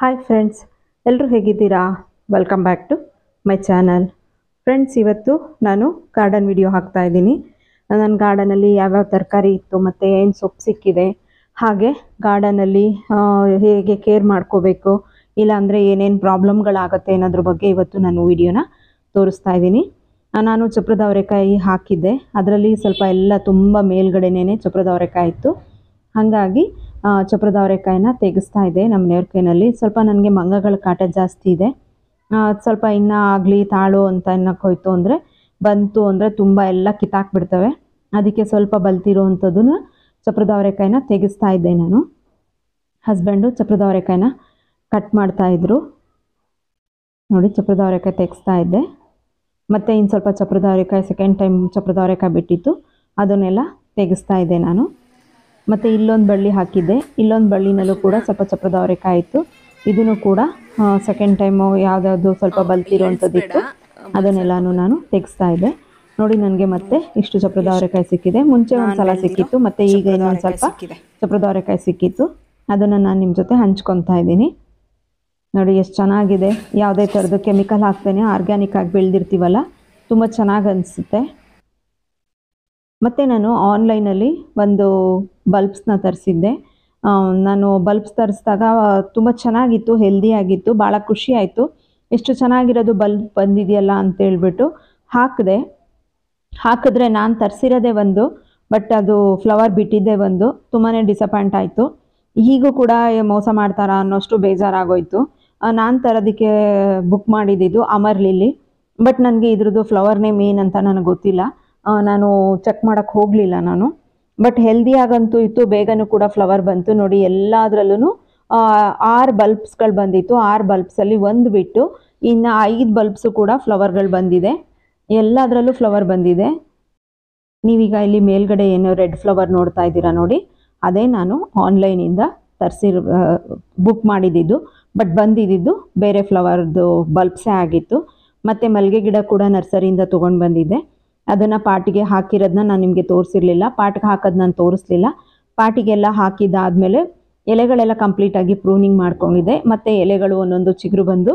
Hi friends, ಎಲ್ಲರೂ ಹೇಗಿದ್ದೀರಾ? Welcome back to my channel. Friends, ಇವತ್ತು ನಾನು ಗಾರ್ಡನ್ ವಿಡಿಯೋ ಹಾಕ್ತಾ ಇದ್ದೀನಿ. ನನ್ನ ಗಾರ್ಡನಲ್ಲಿ ಯಾವ್ಯಾವ ತರಕಾರಿ ಇತ್ತು ಮತ್ತು ಏನು ಸೊಪ್ಪು ಸಿಕ್ಕಿದೆ, ಹಾಗೆ ಗಾರ್ಡನಲ್ಲಿ ಹೇಗೆ ಕೇರ್ ಮಾಡ್ಕೋಬೇಕು, ಇಲ್ಲಾಂದರೆ ಏನೇನು ಪ್ರಾಬ್ಲಮ್ಗಳಾಗುತ್ತೆ ಅನ್ನೋದ್ರ ಬಗ್ಗೆ ಇವತ್ತು ನಾನು ವಿಡಿಯೋನ ತೋರಿಸ್ತಾ ಇದ್ದೀನಿ. ನಾನು ಚಪ್ರದ ಅವರೆಕಾಯಿ ಹಾಕಿದ್ದೆ, ಅದರಲ್ಲಿ ಸ್ವಲ್ಪ ಎಲ್ಲ ತುಂಬ ಮೇಲ್ಗಡೆನೇ ಚಪ್ರದ ಅವರೆಕಾಯಿ ಇತ್ತು. ಹಾಗಾಗಿ ಚಪ್ರದ ಅವರೆಕಾಯಿನ ತೆಗೆಸ್ತಾ ಇದೆ ನಮ್ಮ ನೇರ್ಕೆನಲ್ಲಿ. ಸ್ವಲ್ಪ ನನಗೆ ಮಂಗಗಳ ಕಾಟ ಜಾಸ್ತಿ ಇದೆ. ಸ್ವಲ್ಪ ಇನ್ನೂ ಆಗಲಿ ತಾಳು ಅಂತ ಅನ್ನಕ್ಕೆ ಹೋಯ್ತು ಅಂದರೆ ಬಂತು ಅಂದರೆ ತುಂಬ ಎಲ್ಲ ಕಿತ್ತಾಕ್ಬಿಡ್ತವೆ. ಅದಕ್ಕೆ ಸ್ವಲ್ಪ ಬಲ್ತಿರೋ ಅಂಥದ್ದನ್ನು ಚಪ್ರದ ಅವರೆಕಾಯಿನ ತೆಗೆಸ್ತಾ ಇದ್ದೆ ನಾನು. ಹಸ್ಬೆಂಡು ಚಪ್ರದ ಅವರೆಕಾಯಿನ ಕಟ್ ಮಾಡ್ತಾಯಿದ್ರು. ನೋಡಿ, ಚಪ್ರದ ಅವರೆಕಾಯಿ ತೆಗೆಸ್ತಾ ಇದ್ದೆ. ಮತ್ತು ಇನ್ನು ಸ್ವಲ್ಪ ಚಪ್ರದ ಅವರೆಕಾಯಿ ಸೆಕೆಂಡ್ ಟೈಮ್ ಚಪ್ರದ ಅವರೆಕಾಯಿ ಬಿಟ್ಟಿತ್ತು, ಅದನ್ನೆಲ್ಲ ತೆಗೆಸ್ತಾ ಇದ್ದೆ ನಾನು. ಮತ್ತು ಇಲ್ಲೊಂದು ಬಳ್ಳಿ ಹಾಕಿದ್ದೆ, ಇಲ್ಲೊಂದು ಬಳ್ಳಿನಲ್ಲೂ ಕೂಡ ಸ್ವಲ್ಪ ಚಪ್ರದ ಅವರೆಕಾಯಿ ಇತ್ತು. ಇದನ್ನು ಕೂಡ ಸೆಕೆಂಡ್ ಟೈಮು ಯಾವುದಾದ್ರು ಸ್ವಲ್ಪ ಬಲ್ತಿರೋವಂಥದ್ದಿತ್ತು, ಅದನ್ನೆಲ್ಲನೂ ನಾನು ತೆಗೆಸ್ತಾ ಇದ್ದೆ. ನೋಡಿ, ನನಗೆ ಮತ್ತೆ ಇಷ್ಟು ಚಪ್ರದ ಅವರೆಕಾಯಿ ಸಿಕ್ಕಿದೆ. ಮುಂಚೆ ಒಂದು ಸಲ ಸಿಕ್ಕಿತ್ತು, ಮತ್ತು ಈಗ ಇನ್ನೊಂದು ಸ್ವಲ್ಪ ಚಪ್ರದ ಅವರೆಕಾಯಿ ಸಿಕ್ಕಿತ್ತು. ಅದನ್ನು ನಾನು ನಿಮ್ಮ ಜೊತೆ ಹಂಚ್ಕೊತಾ ಇದ್ದೀನಿ. ನೋಡಿ ಎಷ್ಟು ಚೆನ್ನಾಗಿದೆ. ಯಾವುದೇ ಥರದ್ದು ಕೆಮಿಕಲ್ ಹಾಕ್ತೇನೆ ಆರ್ಗ್ಯಾನಿಕ್ ಆಗಿ ಬೆಳೆದಿರ್ತೀವಲ್ಲ, ತುಂಬ ಚೆನ್ನಾಗಿ ಅನಿಸುತ್ತೆ. ಮತ್ತು ನಾನು ಆನ್ಲೈನಲ್ಲಿ ಒಂದು ಬಲ್ಬ್ಸ್ನ ತರಿಸಿದ್ದೆ. ನಾನು ಬಲ್ಬ್ಸ್ ತರಿಸಿದಾಗ ತುಂಬ ಚೆನ್ನಾಗಿತ್ತು, ಹೆಲ್ದಿಯಾಗಿತ್ತು, ಭಾಳ ಖುಷಿ ಆಯಿತು. ಎಷ್ಟು ಚೆನ್ನಾಗಿರೋದು ಬಲ್ಬ್ ಬಂದಿದೆಯಲ್ಲ ಅಂತೇಳ್ಬಿಟ್ಟು ಹಾಕಿದ್ರೆ ನಾನು ತರಿಸಿರೋದೇ ಒಂದು, ಬಟ್ ಅದು ಫ್ಲವರ್ ಬಿಟ್ಟಿದ್ದೇ ಒಂದು. ತುಂಬಾ ಡಿಸಪಾಯಿಂಟ್ ಆಯಿತು. ಈಗೂ ಕೂಡ ಮೋಸ ಮಾಡ್ತಾರಾ ಅನ್ನೋಷ್ಟು ಬೇಜಾರಾಗೋಯ್ತು. ನಾನು ತರೋದಕ್ಕೆ ಬುಕ್ ಮಾಡಿದ್ದು ಅಮರ್ ಲಿಲ್ಲಿ, ಬಟ್ ನನಗೆ ಇದ್ರದ್ದು ಫ್ಲವರ್ನೇ ಮೇನ್ ಅಂತ ನನಗೆ ಗೊತ್ತಿಲ್ಲ. ನಾನು ಚೆಕ್ ಮಾಡೋಕ್ಕೆ ಹೋಗಲಿಲ್ಲ ನಾನು. ಬಟ್ ಹೆಲ್ದಿಯಾಗಂತೂ ಇತ್ತು, ಬೇಗನೂ ಕೂಡ ಫ್ಲವರ್ ಬಂತು. ನೋಡಿ, ಎಲ್ಲದರಲ್ಲೂ 6 ಬಲ್ಬ್ಸ್ಗಳು ಬಂದಿತ್ತು. 6 ಬಲ್ಬ್ಸಲ್ಲಿ ಒಂದು ಬಿಟ್ಟು ಇನ್ನು 5 ಬಲ್ಬ್ಸು ಕೂಡ ಫ್ಲವರ್ಗಳು ಬಂದಿದೆ. ಎಲ್ಲದರಲ್ಲೂ ಫ್ಲವರ್ ಬಂದಿದೆ. ನೀವೀಗ ಇಲ್ಲಿ ಮೇಲ್ಗಡೆ ಏನೋ ರೆಡ್ ಫ್ಲವರ್ ನೋಡ್ತಾ ಇದ್ದೀರಾ ನೋಡಿ, ಅದೇ ನಾನು ಆನ್ಲೈನಿಂದ ಬುಕ್ ಮಾಡಿದ್ದು. ಬಟ್ ಬಂದಿದ್ದು ಬೇರೆ ಫ್ಲವರ್ದು ಬಲ್ಬ್ಸೇ ಆಗಿತ್ತು. ಮತ್ತು ಮಲ್ಲಿಗೆ ಗಿಡ ಕೂಡ ನರ್ಸರಿಯಿಂದ ತೊಗೊಂಡು ಬಂದಿದ್ದೆ. ಅದನ್ನು ಪಾಟಿಗೆ ಹಾಕಿರೋದನ್ನ ನಾನು ನಿಮಗೆ ತೋರಿಸಿರಲಿಲ್ಲ. ಪಾಟಿಗೆ ಹಾಕೋದು ನಾನು ತೋರಿಸ್ಲಿಲ್ಲ. ಪಾಟಿಗೆಲ್ಲ ಹಾಕಿದ್ದಾದಮೇಲೆ ಎಲೆಗಳೆಲ್ಲ ಕಂಪ್ಲೀಟಾಗಿ ಪ್ರೂನಿಂಗ್ ಮಾಡ್ಕೊಂಡಿದ್ದೆ. ಮತ್ತು ಎಲೆಗಳು ಒಂದೊಂದು ಚಿಗುರು ಬಂದು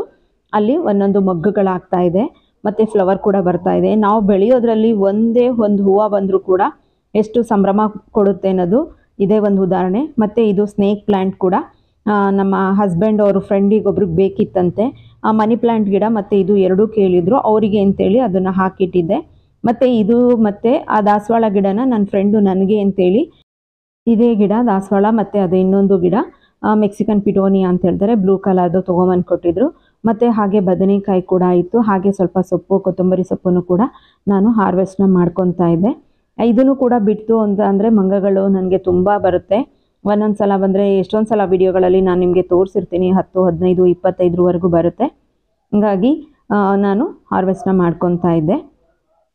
ಅಲ್ಲಿ ಒಂದೊಂದು ಮೊಗ್ಗುಗಳಾಗ್ತಾ ಇದೆ, ಮತ್ತು ಫ್ಲವರ್ ಕೂಡ ಬರ್ತಾ ಇದೆ. ನಾವು ಬೆಳೆಯೋದ್ರಲ್ಲಿ ಒಂದೇ ಒಂದು ಹೂವು ಬಂದರೂ ಕೂಡ ಎಷ್ಟು ಸಂಭ್ರಮ ಕೊಡುತ್ತೆ ಅನ್ನೋದು ಇದೇ ಒಂದು ಉದಾಹರಣೆ. ಮತ್ತು ಇದು ಸ್ನೇಕ್ ಪ್ಲ್ಯಾಂಟ್ ಕೂಡ ನಮ್ಮ ಹಸ್ಬೆಂಡ್ ಅವ್ರ ಫ್ರೆಂಡಿಗೊಬ್ರಿಗೆ ಬೇಕಿತ್ತಂತೆ. ಮನಿ ಪ್ಲ್ಯಾಂಟ್ ಗಿಡ ಮತ್ತು ಇದು ಎರಡೂ ಕೇಳಿದ್ರು ಅವರಿಗೆ ಅಂತೇಳಿ ಅದನ್ನು ಹಾಕಿಟ್ಟಿದ್ದೆ. ಮತ್ತು ಇದು ಮತ್ತು ಆ ದಾಸವಾಳ ಗಿಡನ ನನ್ನ ಫ್ರೆಂಡು ನನಗೆ ಅಂತೇಳಿ ಇದೇ ಗಿಡ ದಾಸವಾಳ ಮತ್ತು ಅದು ಇನ್ನೊಂದು ಗಿಡ ಮೆಕ್ಸಿಕನ್ ಪಿಟೋನಿಯಾ ಅಂತ ಹೇಳ್ತಾರೆ, ಬ್ಲೂ ಕಲರ್ದು ತೊಗೊಂಬಂದು ಕೊಟ್ಟಿದ್ರು. ಮತ್ತು ಹಾಗೆ ಬದನೆಕಾಯಿ ಕೂಡ ಇತ್ತು. ಹಾಗೆ ಸ್ವಲ್ಪ ಸೊಪ್ಪು, ಕೊತ್ತಂಬರಿ ಸೊಪ್ಪನ್ನು ಕೂಡ ನಾನು ಹಾರ್ವೆಸ್ಟ್ನ ಮಾಡ್ಕೊತಾ ಇದ್ದೆ. ಇದನ್ನು ಕೂಡ ಬಿಟ್ಟು ಅಂತ ಅಂದರೆ ಮಂಗಗಳು ನನಗೆ ತುಂಬ ಬರುತ್ತೆ. ಒಂದೊಂದು ಸಲ ಬಂದರೆ ಎಷ್ಟೊಂದು ಸಲ ವಿಡಿಯೋಗಳಲ್ಲಿ ನಾನು ನಿಮಗೆ ತೋರಿಸಿರ್ತೀನಿ, 10, 15, 25ವರೆಗೂ ಬರುತ್ತೆ. ಹೀಗಾಗಿ ನಾನು ಹಾರ್ವೆಸ್ಟ್ನ ಮಾಡ್ಕೊತಾ ಇದ್ದೆ.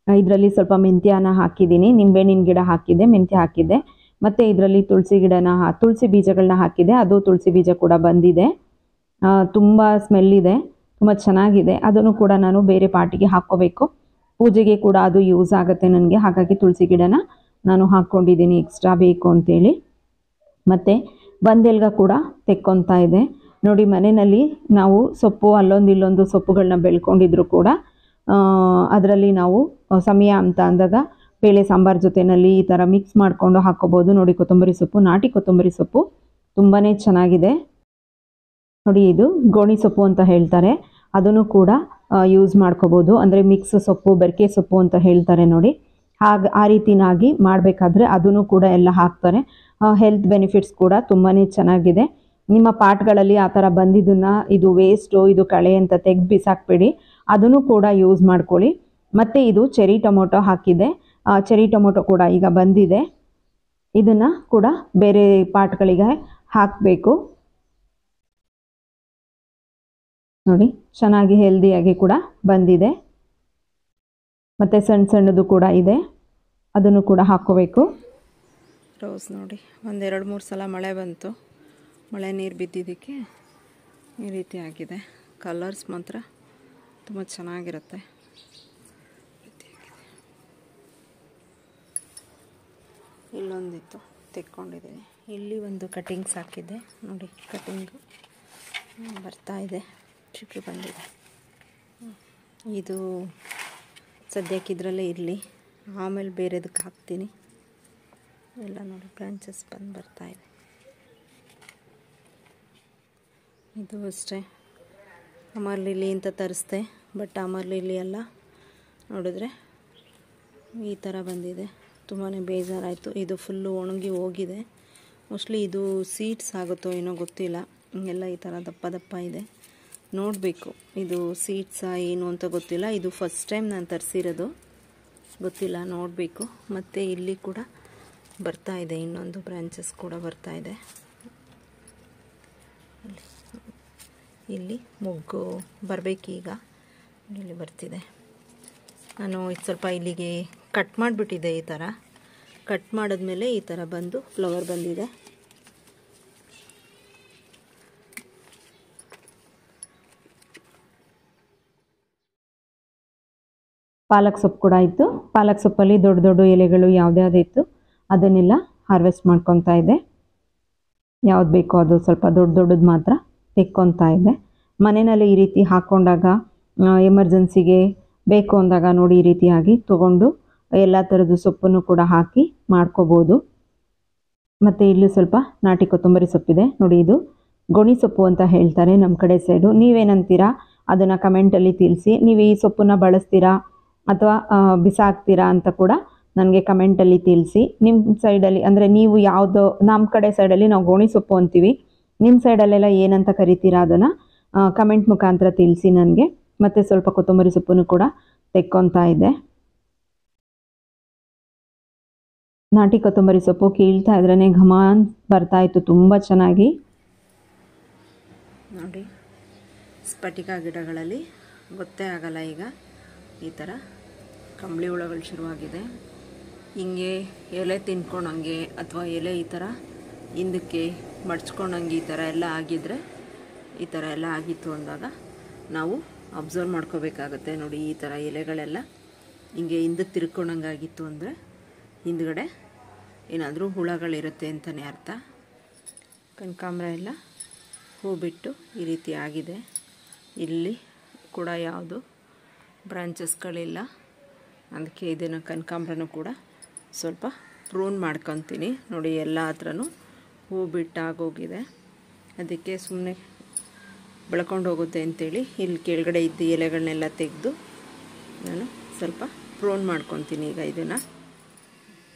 ಇದರಲ್ಲಿ ಸ್ವಲ್ಪ ಮೆಂತ್ಯನ ಹಾಕಿದ್ದೀನಿ, ನಿಂಬೆಹಣ್ಣಿನ ಗಿಡ ಹಾಕಿದ್ದೆ, ಮೆಂತ್ಯ ಹಾಕಿದ್ದೆ. ಮತ್ತು ಇದರಲ್ಲಿ ತುಳಸಿ ಬೀಜಗಳನ್ನ ಹಾಕಿದ್ದೆ. ಅದು ತುಳಸಿ ಬೀಜ ಕೂಡ ಬಂದಿದೆ. ತುಂಬ ಸ್ಮೆಲ್ಲಿದೆ, ತುಂಬ ಚೆನ್ನಾಗಿದೆ. ಅದನ್ನು ಕೂಡ ನಾನು ಬೇರೆ ಪಾಟಿಗೆ ಹಾಕ್ಕೋಬೇಕು. ಪೂಜೆಗೆ ಕೂಡ ಅದು ಯೂಸ್ ಆಗುತ್ತೆ ನನಗೆ. ಹಾಗಾಗಿ ತುಳಸಿ ಗಿಡನ ನಾನು ಹಾಕ್ಕೊಂಡಿದ್ದೀನಿ ಎಕ್ಸ್ಟ್ರಾ ಬೇಕು ಅಂತೇಳಿ. ಮತ್ತು ಬಂದೆಲ್ಗ ಕೂಡ ತೆಕ್ಕೊತಾ ಇದೆ. ನೋಡಿ, ಮನೆಯಲ್ಲಿ ನಾವು ಸೊಪ್ಪು ಅಲ್ಲೊಂದು ಇಲ್ಲೊಂದು ಸೊಪ್ಪುಗಳನ್ನ ಬೆಳ್ಕೊಂಡಿದ್ರು ಕೂಡ ಅದರಲ್ಲಿ ನಾವು ಸಮಯ ಅಂತ ಅಂದಾಗ ಬೇಳೆ ಸಾಂಬಾರು ಜೊತೆಯಲ್ಲಿ ಈ ಥರ ಮಿಕ್ಸ್ ಮಾಡಿಕೊಂಡು ಹಾಕ್ಕೋಬೋದು. ನೋಡಿ, ಕೊತ್ತಂಬರಿ ಸೊಪ್ಪು, ನಾಟಿ ಕೊತ್ತಂಬರಿ ಸೊಪ್ಪು ತುಂಬಾ ಚೆನ್ನಾಗಿದೆ. ನೋಡಿ, ಇದು ಗೋಣಿ ಸೊಪ್ಪು ಅಂತ ಹೇಳ್ತಾರೆ, ಅದನ್ನು ಕೂಡ ಯೂಸ್ ಮಾಡ್ಕೋಬೋದು. ಅಂದರೆ ಮಿಕ್ಸ್ ಸೊಪ್ಪು, ಬೆರಕೆ ಸೊಪ್ಪು ಅಂತ ಹೇಳ್ತಾರೆ ನೋಡಿ. ಆ ರೀತಿನಾಗಿ ಮಾಡಬೇಕಾದ್ರೆ ಅದನ್ನು ಕೂಡ ಎಲ್ಲ ಹಾಕ್ತಾರೆ. ಹೆಲ್ತ್ ಬೆನಿಫಿಟ್ಸ್ ಕೂಡ ತುಂಬಾ ಚೆನ್ನಾಗಿದೆ. ನಿಮ್ಮ ಪಾಟ್ಗಳಲ್ಲಿ ಆ ಥರ ಬಂದಿದ್ದನ್ನು ಇದು ವೇಸ್ಟು, ಇದು ಕಳೆ ಅಂತ ತೆಗೆದು ಬಿಸಾಕಬೇಡಿ, ಅದನ್ನು ಕೂಡ ಯೂಸ್ ಮಾಡ್ಕೊಳ್ಳಿ. ಮತ್ತು ಇದು ಚೆರಿ ಟೊಮೊಟೊ ಹಾಕಿದೆ. ಚೆರಿ ಟೊಮೊಟೊ ಕೂಡ ಈಗ ಬಂದಿದೆ. ಇದನ್ನು ಕೂಡ ಬೇರೆ ಪಾಟ್ಗಳಿಗೆ ಹಾಕಬೇಕು. ನೋಡಿ, ಚೆನ್ನಾಗಿ ಹೆಲ್ದಿಯಾಗಿ ಕೂಡ ಬಂದಿದೆ. ಮತ್ತು ಸಣ್ಣ ಸಣ್ಣದು ಕೂಡ ಇದೆ, ಅದನ್ನು ಕೂಡ ಹಾಕ್ಕೋಬೇಕು. ರೋಸ್ ನೋಡಿ, 1-2-3 ಸಲ ಮಳೆ ಬಂತು. ಮಳೆ ನೀರು ಬಿದ್ದಿದ್ದಕ್ಕೆ ಈ ರೀತಿ ಆಗಿದೆ. ಕಲರ್ಸ್ ಮಾತ್ರ ತುಂಬ ಚೆನ್ನಾಗಿರುತ್ತೆ. ಇಲ್ಲೊಂದಿತ್ತು ತೆಕ್ಕೊಂಡಿದ್ದೀನಿ. ಇಲ್ಲಿ ಒಂದು ಕಟಿಂಗ್ಸ್ ಹಾಕಿದ್ದೆ ನೋಡಿ, ಕಟಿಂಗು ಬರ್ತಾ ಇದೆ, ಚಿಗುರು ಬಂದಿದೆ. ಇದು ಸದ್ಯಕ್ಕೆ ಇದರಲ್ಲೇ ಇರಲಿ, ಆಮೇಲೆ ಬೇರೆದಕ್ಕೆ ಹಾಕ್ತೀನಿ. ಎಲ್ಲ ನೋಡಿ ಬ್ರಾಂಚಸ್ ಬರ್ತಾ ಇದೆ. ಇದು ಅಷ್ಟೇ ಅಮರ್ ಲಿಲಿ ಅಂತ ತರಿಸ್ದೆ, ಬಟ್ ಅಮರ್ ಲಿಲಿ ಎಲ್ಲ ನೋಡಿದ್ರೆ ಈ ಥರ ಬಂದಿದೆ. ತುಂಬಾ ಬೇಜಾರಾಯಿತು. ಇದು ಫುಲ್ಲು ಒಣಗಿ ಹೋಗಿದೆ. ಮೋಸ್ಟ್ಲಿ ಇದು ಸೀಡ್ಸ್ ಆಗುತ್ತೋ ಏನೋ ಗೊತ್ತಿಲ್ಲ. ಎಲ್ಲ ಈ ಥರ ದಪ್ಪ ದಪ್ಪ ಇದೆ. ನೋಡಬೇಕು ಇದು ಸೀಡ್ಸಾ ಏನು ಅಂತ ಗೊತ್ತಿಲ್ಲ. ಇದು ಫಸ್ಟ್ ಟೈಮ್ ನಾನು ತರಿಸಿರೋದು, ಗೊತ್ತಿಲ್ಲ, ನೋಡಬೇಕು. ಮತ್ತು ಇಲ್ಲಿ ಕೂಡ ಬರ್ತಾ ಇದೆ, ಇನ್ನೊಂದು ಬ್ರಾಂಚಸ್ ಕೂಡ ಬರ್ತಾ ಇದೆ. ಇಲ್ಲಿ ಮೊಗ್ಗು ಬರಬೇಕೀಗ, ಇಲ್ಲಿ ಬರ್ತಿದೆ. ನಾನು ಇದು ಸ್ವಲ್ಪ ಇಲ್ಲಿಗೆ ಕಟ್ ಮಾಡಿಬಿಟ್ಟಿದ್ದೆ. ಈ ಥರ ಕಟ್ ಮಾಡಿದ್ಮೇಲೆ ಈ ಥರ ಬಂದು ಫ್ಲವರ್ ಬಂದಿದೆ. ಪಾಲಕ್ ಸೊಪ್ಪು ಕೂಡ ಇತ್ತು. ಪಾಲಕ್ ಸೊಪ್ಪಲ್ಲಿ ದೊಡ್ಡ ದೊಡ್ಡ ಎಲೆಗಳು ಯಾವುದ್ಯಾವುದು ಇತ್ತು ಅದನ್ನೆಲ್ಲ ಹಾರ್ವೆಸ್ಟ್ ಮಾಡ್ಕೊತಾ ಇದೆ. ಯಾವ್ದು ಬೇಕೋ ಅದು ಸ್ವಲ್ಪ ದೊಡ್ಡದು ಮಾತ್ರ ತೆಕ್ಕೊತಾ ಇದೆ. ಮನೆಯಲ್ಲಿ ಈ ರೀತಿ ಹಾಕ್ಕೊಂಡಾಗ ಎಮರ್ಜೆನ್ಸಿಗೆ ಬೇಕು ಅಂದಾಗ ನೋಡಿ ಈ ರೀತಿಯಾಗಿ ತೊಗೊಂಡು ಎಲ್ಲ ಥರದ್ದು ಸೊಪ್ಪನ್ನು ಕೂಡ ಹಾಕಿ ಮಾಡ್ಕೋಬೋದು. ಮತ್ತು ಇಲ್ಲಿ ಸ್ವಲ್ಪ ನಾಟಿ ಕೊತ್ತಂಬರಿ ಸೊಪ್ಪಿದೆ ನೋಡಿ. ಇದು ಗೋಣಿ ಸೊಪ್ಪು ಅಂತ ಹೇಳ್ತಾರೆ ನಮ್ಮ ಕಡೆ ಸೈಡು. ನೀವೇನಂತೀರಾ ಅದನ್ನು ಕಮೆಂಟಲ್ಲಿ ತಿಳಿಸಿ. ನೀವು ಈ ಸೊಪ್ಪನ್ನು ಬಳಸ್ತೀರಾ ಅಥವಾ ಬಿಸಾಕ್ತೀರಾ ಅಂತ ಕೂಡ ನನಗೆ ಕಮೆಂಟಲ್ಲಿ ತಿಳಿಸಿ. ನಿಮ್ಮ ಸೈಡಲ್ಲಿ ಅಂದರೆ ನೀವು ಯಾವುದು, ನಮ್ಮ ಕಡೆ ಸೈಡಲ್ಲಿ ನಾವು ಗೋಣಿ ಸೊಪ್ಪು ಅಂತೀವಿ. ನಿಮ್ಮ ಸೈಡಲ್ಲೆಲ್ಲ ಏನಂತ ಕರಿತೀರಾ ಅದನ್ನು ಕಮೆಂಟ್ ಮುಖಾಂತರ ತಿಳಿಸಿ ನನಗೆ. ಮತ್ತು ಸ್ವಲ್ಪ ಕೊತ್ತಂಬರಿ ಸೊಪ್ಪನ್ನು ಕೂಡ ತೆಕ್ಕೊತಾ ಇದೆ. ನಾಟಿ ಕೊತ್ತಂಬರಿ ಸೊಪ್ಪು ಕೀಳ್ತಾ ಇದ್ರೇ ಘಮ ಬರ್ತಾಯಿತ್ತು ತುಂಬ ಚೆನ್ನಾಗಿ. ನೋಡಿ ಸ್ಫಟಿಕ ಗಿಡಗಳಲ್ಲಿ ಗೊತ್ತೇ ಆಗಲ್ಲ ಈಗ ಈ ಥರ ಕಂಬಳಿ ಹುಳಗಳು ಶುರುವಾಗಿದೆ. ಹಿಂಗೆ ಎಲೆ ತಿನ್ಕೊಂಡಂಗೆ ಅಥವಾ ಎಲೆ ಈ ಥರ ಹಿಂದಕ್ಕೆ ಮಡ್ಚ್ಕೊಂಡಂಗೆ ಈ ಥರ ಎಲ್ಲ ಆಗಿದ್ದರೆ, ಈ ಥರ ಎಲ್ಲ ಆಗಿತ್ತು ಅಂದಾಗ ನಾವು ಅಬ್ಸರ್ವ್ ಮಾಡ್ಕೋಬೇಕಾಗತ್ತೆ. ನೋಡಿ ಈ ಥರ ಎಲೆಗಳೆಲ್ಲ ಹಿಂಗೆ ಹಿಂದಕ್ಕೆ ತಿರ್ಕೊಂಡಂಗೆ ಆಗಿತ್ತು ಅಂದರೆ ಹಿಂದ್ಗಡೆ ಏನಾದರೂ ಹುಳಗಳಿರುತ್ತೆ ಅಂತಲೇ ಅರ್ಥ. ಕನಕಾಂಬರ ಎಲ್ಲ ಹೂ ಬಿಟ್ಟು ಈ ರೀತಿ ಆಗಿದೆ. ಇಲ್ಲಿ ಕೂಡ ಯಾವುದು ಬ್ರಾಂಚಸ್ಗಳಿಲ್ಲ, ಅದಕ್ಕೆ ಇದನ್ನು ಕನಕಾಂಬರನೂ ಕೂಡ ಸ್ವಲ್ಪ ಪ್ರೂನ್ ಮಾಡ್ಕೊತೀನಿ. ನೋಡಿ ಎಲ್ಲ ಹತ್ರನೂ ಹೂ ಬಿಟ್ಟಾಗೋಗಿದೆ, ಅದಕ್ಕೆ ಸುಮ್ಮನೆ ಬೆಳ್ಕೊಂಡು ಹೋಗುತ್ತೆ ಅಂಥೇಳಿ ಇಲ್ಲಿ ಕೆಳಗಡೆ ಇದ್ದ ಎಲೆಗಳನ್ನೆಲ್ಲ ತೆಗೆದು ನಾನು ಸ್ವಲ್ಪ ಪ್ರೂನ್ ಮಾಡ್ಕೊತೀನಿ. ಈಗ ಇದನ್ನು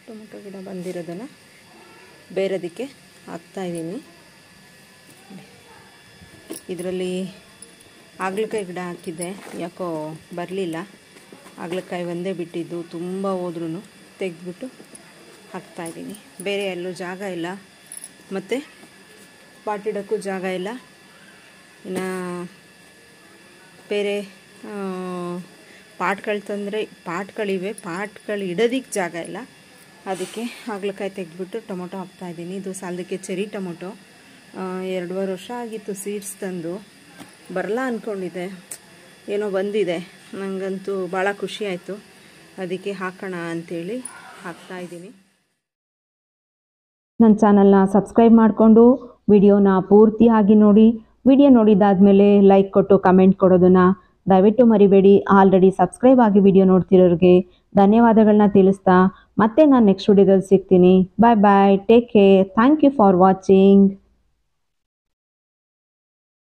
ಟೊಮೆಟೊ ಗಿಡ ಬಂದಿರೋದನ್ನು ಬೇರೆದಕ್ಕೆ ಹಾಕ್ತಾಯಿದ್ದೀನಿ. ಇದರಲ್ಲಿ ಹಾಗಲಕಾಯಿ ಗಿಡ ಹಾಕಿದ್ದೆ, ಯಾಕೋ ಬರಲಿಲ್ಲ. ಹಾಗಲಕಾಯಿ ಒಂದೇ ಬಿಟ್ಟಿದ್ದು, ತುಂಬ ಹೋದ್ರೂ ತೆಗೆದ್ಬಿಟ್ಟು ಹಾಕ್ತಾಯಿದ್ದೀನಿ. ಬೇರೆ ಎಲ್ಲೂ ಜಾಗ ಇಲ್ಲ, ಮತ್ತು ಪಾಟಿಡೋಕ್ಕೂ ಜಾಗ ಇಲ್ಲ. ಇನ್ನು ಬೇರೆ ಪಾಟ್ಗಳು ತಂದರೆ ಪಾಟ್ಗಳಿವೆ, ಪಾಟ್ಗಳು ಇಡೋದಕ್ಕೆ ಜಾಗ ಇಲ್ಲ. ಅದಕ್ಕೆ ಹಾಗಲಕಾಯಿ ತೆಗೆದ್ಬಿಟ್ಟು ಟೊಮೊಟೊ ಹಾಕ್ತಾಯಿದ್ದೀನಿ. ಇದು ಸಾಲದಕ್ಕೆ ಚೆರಿ ಟೊಮೊಟೊ. 2.5 ವರ್ಷ ಆಗಿತ್ತು ಸೀಡ್ಸ್ ತಂದು. ಬರಲ್ಲ ಅಂದ್ಕೊಂಡಿದ್ದೆ, ಏನೋ ಬಂದಿದೆ. ನನಗಂತೂ ಭಾಳ ಖುಷಿ ಆಯಿತು. ಅದಕ್ಕೆ ಹಾಕೋಣ ಅಂಥೇಳಿ ಹಾಕ್ತಾಯಿದ್ದೀನಿ. ನನ್ನ ಚಾನಲ್ನ ಸಬ್ಸ್ಕ್ರೈಬ್ ಮಾಡಿಕೊಂಡು ವಿಡಿಯೋನ ಪೂರ್ತಿಯಾಗಿ ನೋಡಿ. ವಿಡಿಯೋ ನೋಡಿದಾದಮೇಲೆ ಲೈಕ್ ಕೊಟ್ಟು ಕಮೆಂಟ್ ಕೊಡೋದನ್ನು ದಯವಿಟ್ಟು ಮರಿಬೇಡಿ. ಆಲ್ರೆಡಿ ಸಬ್ಸ್ಕ್ರೈಬ್ ಆಗಿ ವಿಡಿಯೋ ನೋಡ್ತಿರೋರಿಗೆ ಧನ್ಯವಾದಗಳನ್ನ ತಿಳಿಸ್ತಾ ಮತ್ತೆ ನಾನು ನೆಕ್ಸ್ಟ್ ವಿಡಿಯೋದಲ್ಲಿ ಸಿಗ್ತೀನಿ. Bye bye, take care, thank you for watching.